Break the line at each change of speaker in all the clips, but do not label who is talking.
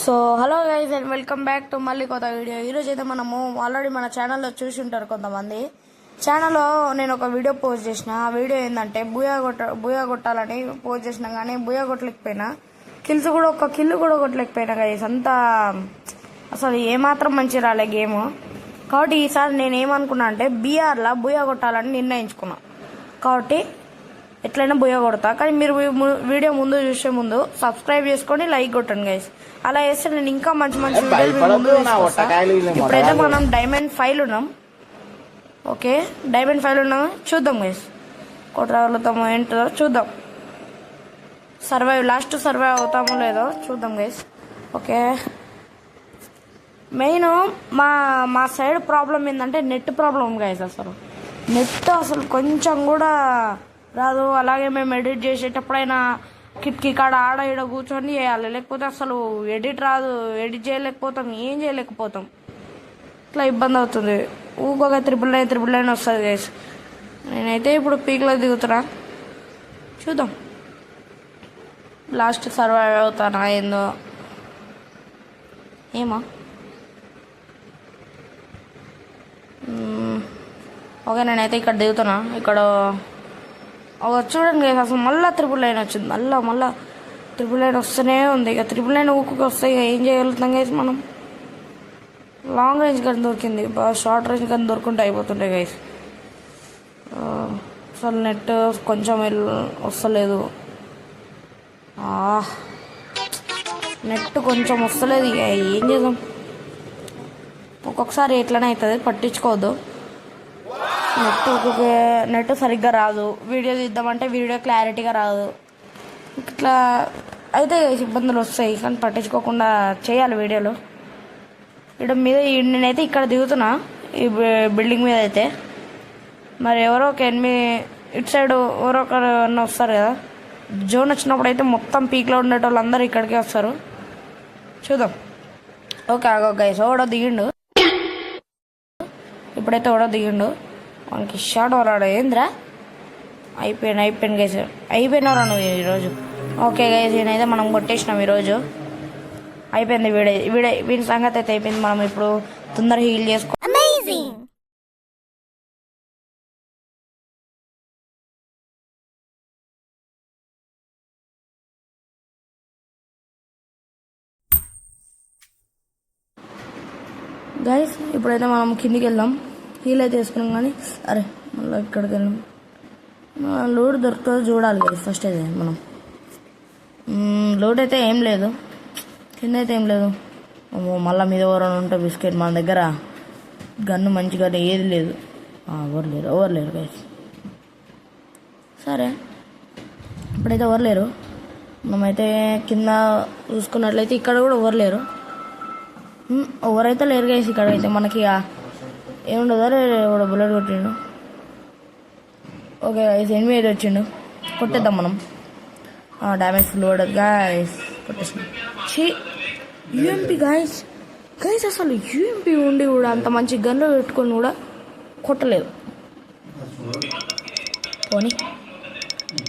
So hello guys and welcome back to మళ్ళీ కొత్త video. ఈరోజు అయితే మనము ఆల్రెడీ మన ఛానల్లో చూసి ఉంటారు కొంతమంది. ఛానల్లో నేను ఒక వీడియో పోస్ట్ చేసిన. ఆ వీడియో ఏంటంటే బూయా కొట్టాలని పోస్ట్ చేసినా కానీ బూయా కొట్టలేకపోయినా, ఒక్క కిల్లు కూడా కొట్టలేకపోయినా గైస్. అంతా అసలు ఏమాత్రం మంచి రాలే గేమ్. కాబట్టి ఈసారి నేను ఏమనుకున్నా అంటే బీఆర్లో బూయా కొట్టాలని నిర్ణయించుకున్నా. కాబట్టి ఎట్లయినా బూయా కొడతా. కానీ మీరు వీడియో ముందు చూసే ముందు సబ్స్క్రైబ్ చేసుకొని లైక్ కొట్టండి గైస్. అలా చేస్తే నేను ఇంకా మంచి వీడియోలు ముందు ఇప్పుడైతే మనం డైమండ్ 5 ఉన్నాం. ఓకే, డైమండ్ 5 ఉన్నాం. చూద్దాం గైస్, కొట్టగలుగుతామో ఏంటో చూద్దాం. లాస్ట్ సర్వైవ్ అవుతామో లేదో చూద్దాం గైస్. ఓకే, మెయిన్ మా సైడ్ ప్రాబ్లం ఏంటంటే నెట్ ప్రాబ్లం గైస్. నెట్ అసలు కొంచెం కూడా రాదు. అలాగే మేము ఎడిట్ చేసేటప్పుడైనా కిటికీ కాడ ఆడ ఈడ కూర్చొని చేయాలి, లేకపోతే అసలు ఎడిట్ రాదు. ఎడిట్ చేయలేకపోతాం, ఏం చేయలేకపోతాం. ఇట్లా ఇబ్బంది అవుతుంది. ఊకొక 999 వస్తుంది గైస్. నేనైతే ఇప్పుడు పీక్లో దిగుతున్నా, చూద్దాం లాస్ట్ సర్వైవ్ అవుతానా ఏందో ఏమో. ఓకే, నేనైతే ఇక్కడ దిగుతున్నా. ఇక్కడ చూడండి గైస్, అసలు మళ్ళీ 999 వచ్చింది. మళ్ళీ 999 వస్తూనే ఉంది. ఇక 999 ఊరికి వస్తాయి. ఇక ఏం చేయగలుగుతాం గైస్ మనం. లాంగ్ రేంజ్ గన్ దొరికింది, షార్ట్ రేంజ్ గన్ దొరుకుంటే అయిపోతుంటాయి గైస్. అసలు నెట్ కొంచెం వస్తలేదు. నెట్ కొంచెం వస్తలేదు. ఇక ఏం చేద్దాం, ఒక్కొక్కసారి ఎట్లనే అవుతుంది, పట్టించుకోవద్దు. నెట్ సరిగ్గా రాదు. వీడియో తీద్దామంటే వీడియో క్లారిటీగా రాదు. ఇట్లా అయితే ఇబ్బందులు వస్తాయి, కానీ పట్టించుకోకుండా చేయాలి వీడియోలు. నేనైతే ఇక్కడ దిగుతున్నా, ఈ బిల్డింగ్ మీద అయితే. మరి ఎవరో ఒక ఇటు సైడ్ ఎవరో ఒకరు వస్తారు కదా. జోన్ వచ్చినప్పుడు అయితే మొత్తం పీక్లో ఉండేటోళ్ళు అందరూ ఇక్కడికే వస్తారు. చూద్దాం. ఓకే ఆగో గైస్, ఓడో దిగిండు. ఇప్పుడైతే ఓడో దిగిండు. మనకి షార్ట్ వరాడు. ఏంద్రా అయిపోయాను గైస్. అయిపోయినారా నువ్వు ఈరోజు? ఓకే గైస్, నేనైతే మనం కొట్టేసినాం ఈరోజు. అయిపోయింది వీడి సంగతి అయితే అయిపోయింది. మనం ఇప్పుడు తొందరగా హీల్ చేసుకో. గైస్ ఇప్పుడైతే మనం కిందికి వెళ్దాం. హీల్ అయితే వేసుకున్నాం కానీ అరే మళ్ళీ ఇక్కడికి వెళ్ళాం. లోడ్ దొరుకుతుందో చూడాలి కదా ఫస్ట్. అయితే మనం లోడ్ అయితే ఏం లేదు, కింద అయితే ఏం లేదు. మళ్ళీ మీద ఎవరైనా ఉంటే బిస్కెట్. మన దగ్గర గన్ను మంచిగా ఏది లేదు. ఎవరు లేరు గైస్. సరే ఇప్పుడైతే ఎవరు లేరు. మనమైతే కింద చూసుకున్నట్లయితే ఇక్కడ కూడా ఎవరు లేరు. ఎవరైతే లేరు గైస్. ఇక్కడైతే మనకి ఏముండదు. అరే ఎవడో బుల్లెట్ కొట్టిండు. ఓకే గైస్, ఎనిమిది అయితే వచ్చిండు. కొట్టేద్దాం మనం. డ్యామేజ్ ఫుల్ పడదు గైస్. కొట్టేసాం. UMP guys. అసలు యూఎంపీ ఉండి కూడా అంత మంచి గన్లో పెట్టుకొని కూడా కొట్టలేదు. పోనీ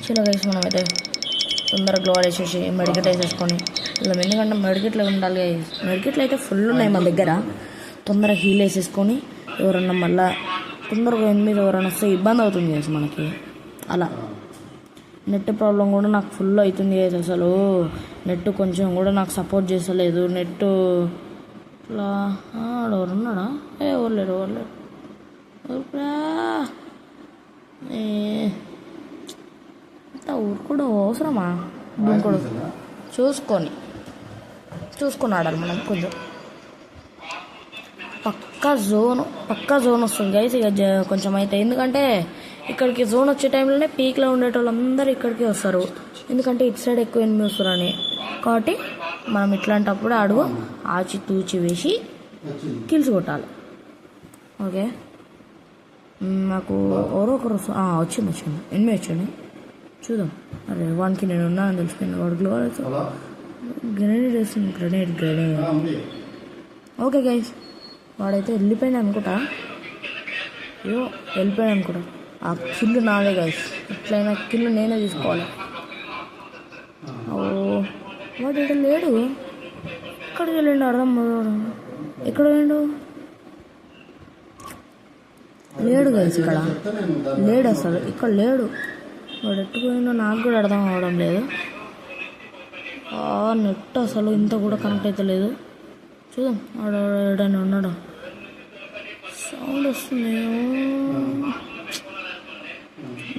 చలో గైస్, మనమైతే తొందరగా గ్లోవర్ వేసేసి మెడికెట్ వేసేసుకొని ఇలా. ఎందుకంటే మెడికెట్లు ఉండాలి గైస్. మెడికెట్లు అయితే ఫుల్ ఉన్నాయి మన దగ్గర. తొందరగా హీల్ వేసేసుకొని ఎవరన్నా మళ్ళీ తొందరగా ఎవరైనా వస్తే ఇబ్బంది అవుతుంది గైస్ మనకి. అలా నెట్ ప్రాబ్లం కూడా నాకు ఫుల్ అవుతుంది గైస్. అసలు నెట్ కొంచెం కూడా నాకు సపోర్ట్ చేస్తలేదు. నెట్ ఇట్లా ఎవరున్నాడా? ఎవరు లేరు. ఇంత ఊరుకోడు అవసరమా? దుంకుడు చూసుకొని ఆడాలి మనం. కొంచెం పక్కా జోన్ వస్తుంది గైస్. ఇక కొంచెం అయితే ఎందుకంటే ఇక్కడికి జోన్ వచ్చే టైంలోనే పీక్లో ఉండేటోళ్ళు అందరూ ఇక్కడికి వస్తారు. ఎందుకంటే ఇటు సైడ్ ఎక్కువ ఎనిమిది వస్తారని. కాబట్టి మనం ఇట్లాంటప్పుడు అడుగు ఆచితూచి వేసి కిల్స్ కొట్టాలి. ఓకే, నాకు ఎవరో ఒకరు వచ్చింది. ఎనిమిది వచ్చింది. చూద్దాం. అరే వానికి నేను ఉన్నానని తెలిసిపోయింది. వాడు గ్లోవర్ అయితే గ్రెనేడ్ వేస్తుంది. గ్రెనేడ్. ఓకే గైస్, వాడైతే వెళ్ళిపోయాడు అనుకుంటా. వెళ్ళిపోయాడు అనుకుంటా. ఆ కిల్లు నాదే గైస్. ఎట్లయినా కిల్లు నేనే తీసుకోవాలి. వాడు ఇక్కడ లేడు. ఎక్కడికి వెళ్ళిండు అర్థం ఎక్కడ పోయిండు లేడు గైస్ ఇక్కడ లేడు అసలు ఇక్కడ లేడు వాడు ఎట్టుపోయిండో నాకు కూడా అర్థం అవడం లేదు నెట్ అసలు ఇంత కూడా కనెక్ట్ అయితే లేదు చూద్దాం ఆడని ఉన్నాడు సౌండ్ వస్తుంది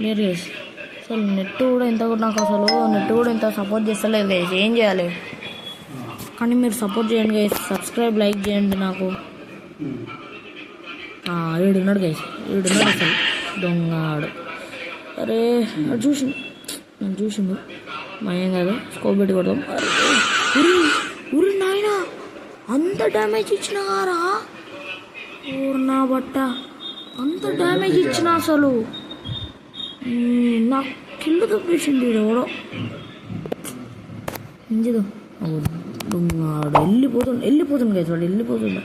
లేరు గైస్ అసలు నెట్ కూడా ఇంత కూడా నాకు అసలు నెట్ కూడా ఇంత సపోర్ట్ చేస్తలేదు గైస్ ఏం చేయాలి కానీ మీరు సపోర్ట్ చేయండి గైస్ సబ్స్క్రైబ్ లైక్ చేయండి నాకు ఏడున్నాడు గైస్ ఏడున్నాడు అసలు దొంగడు అరే అది చూసిండు నన్ను చూసిండు మా ఏం కాదు స్కోప్ పెట్టి కొడదాం ఉరి ఉరి నాయన అంత డ్యామేజ్ ఇచ్చినారా నా బట్ట అంత డ్యామేజ్ ఇచ్చిన అసలు నాకు కిల్లు తప్పించింది ఎవడో ఇంజదు దొంగడు వెళ్ళిపోతుంది గైస్ వాడు వెళ్ళిపోతుండ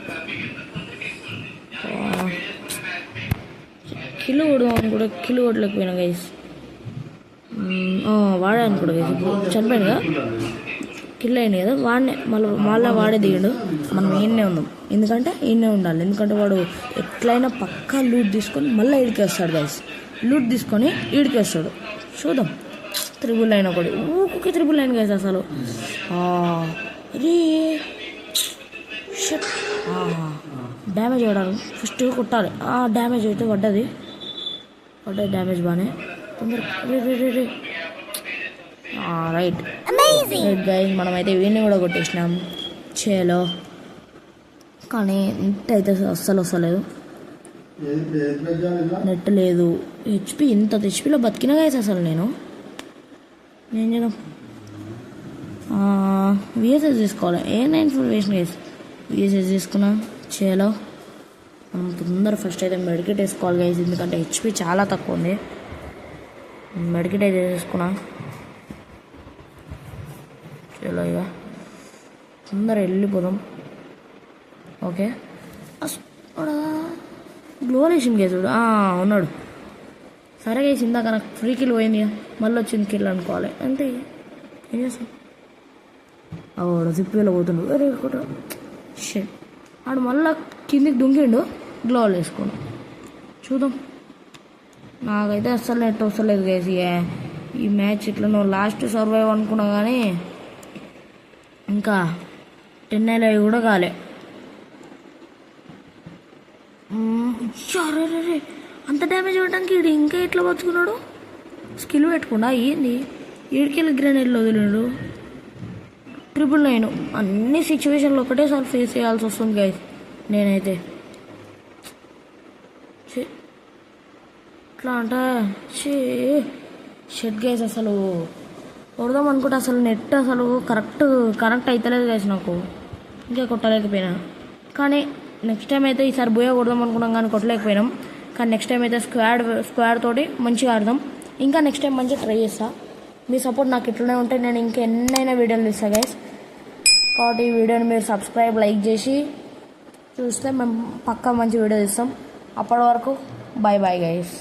కిలో కొడదామని కూడా కిలో కొట్టలేకపోయినా గైస్ వాడాను కూడా గైస్ ఇప్పుడు చనిపోయాను కదా కిల్ అయింది కదా వాడినే మళ్ళీ వాడే దిగాడు మనం ఈయనే ఉందాం ఎందుకంటే ఈయనే ఉండాలి ఎందుకంటే వాడు ఎట్లయినా పక్కా లూట్ తీసుకొని మళ్ళీ ఈడికి వస్తాడు గైస్ లూట్ తీసుకొని ఈడికి వస్తాడు చూద్దాం 999 ఒకటి ఊరికి 999 గైస్ అసలు అరే షట్ డ్యామేజ్ పడాలి ఫస్ట్ కొట్టాలి డ్యామేజ్ అయితే పడ్డది డ్యామేజ్ బాగానే తొందరగా రైట్ గైస్ మనమైతే వీడిని కూడా కొట్టేసినాం చేలో కానీ నెట్ అయితే అస్సలు వస్తలేదు నెట్ లేదు హెచ్పి ఇంత హెచ్పిలో బతికినా గైస్ అసలు నేను ఏం చేద్దాం విఎస్ఎస్ తీసుకోవాలి ఏ9 గైస్ విఎస్ఎస్ తీసుకున్నా చేలో మనం తొందర ఫస్ట్ అయితే మెడికేట్ వేసుకోవాలి గైస్ ఎందుకంటే హెచ్పి చాలా తక్కువ ఉంది మెడికేట్ అయితే వేసుకున్నా చలో ఇక తొందర వెళ్ళిపోదాం ఓకే గ్లోరేషన్ గైస్ ఉన్నాడు సరే గైస్ ఇందాక నాకు ఫ్రీ కిల్ పోయింది మళ్ళీ వచ్చింది కిల్ అనుకోవాలి అంతే ఏం చేస్తాం సిప్పిలో పోతుండు అరే షెట్ ఆడు మళ్ళీ కిందికి దుంకిండు గ్లోవల్ వేసుకోండు చూద్దాం నాకైతే అస్సలు నెట్ వస్తలేదు గైస్ ఈ మ్యాచ్ ఇట్లా నువ్వు లాస్ట్ సర్వైవ్ అనుకున్నా కానీ ఇంకా 10 అవి కూడా కాలే రే అంత డ్యామేజ్ అవ్వడానికి వీడు ఇంకా ఎట్లా బతుకున్నాడు స్కిల్ పెట్టుకుండా ఏంది ఏడుకెళ్ళి గ్రెనేడ్లో వదిలేడు 999 అన్ని సిచ్యువేషన్లు ఒకటేసారి ఫేస్ చేయాల్సి వస్తుంది గైస్ నేనైతే ఎట్లా అంటే షెట్ గైస్ అసలు కొడదాం అనుకుంటే అసలు నెట్ అసలు కనెక్ట్ అవుతలేదు గైస్ నాకు ఇంకా కొట్టలేకపోయినా కానీ నెక్స్ట్ టైం అయితే ఈసారి బోయా కొడదాం అనుకున్నాం కానీ కొట్టలేకపోయినాం కానీ నెక్స్ట్ టైం అయితే స్క్వాడ్ తోటి మంచిగా ఆడదాం ఇంకా నెక్స్ట్ టైం మంచిగా ట్రై చేస్తా మీ సపోర్ట్ నాకు ఇట్లనే ఉంటే నేను ఇంకా ఎన్నైనా వీడియోలు తీస్తాను గైస్ కాబట్టి ఈ వీడియోని మీరు సబ్స్క్రైబ్ లైక్ చేసి చూస్తే మేము పక్కా మంచి వీడియో తీస్తాం అప్పటి వరకు బాయ్ గైస్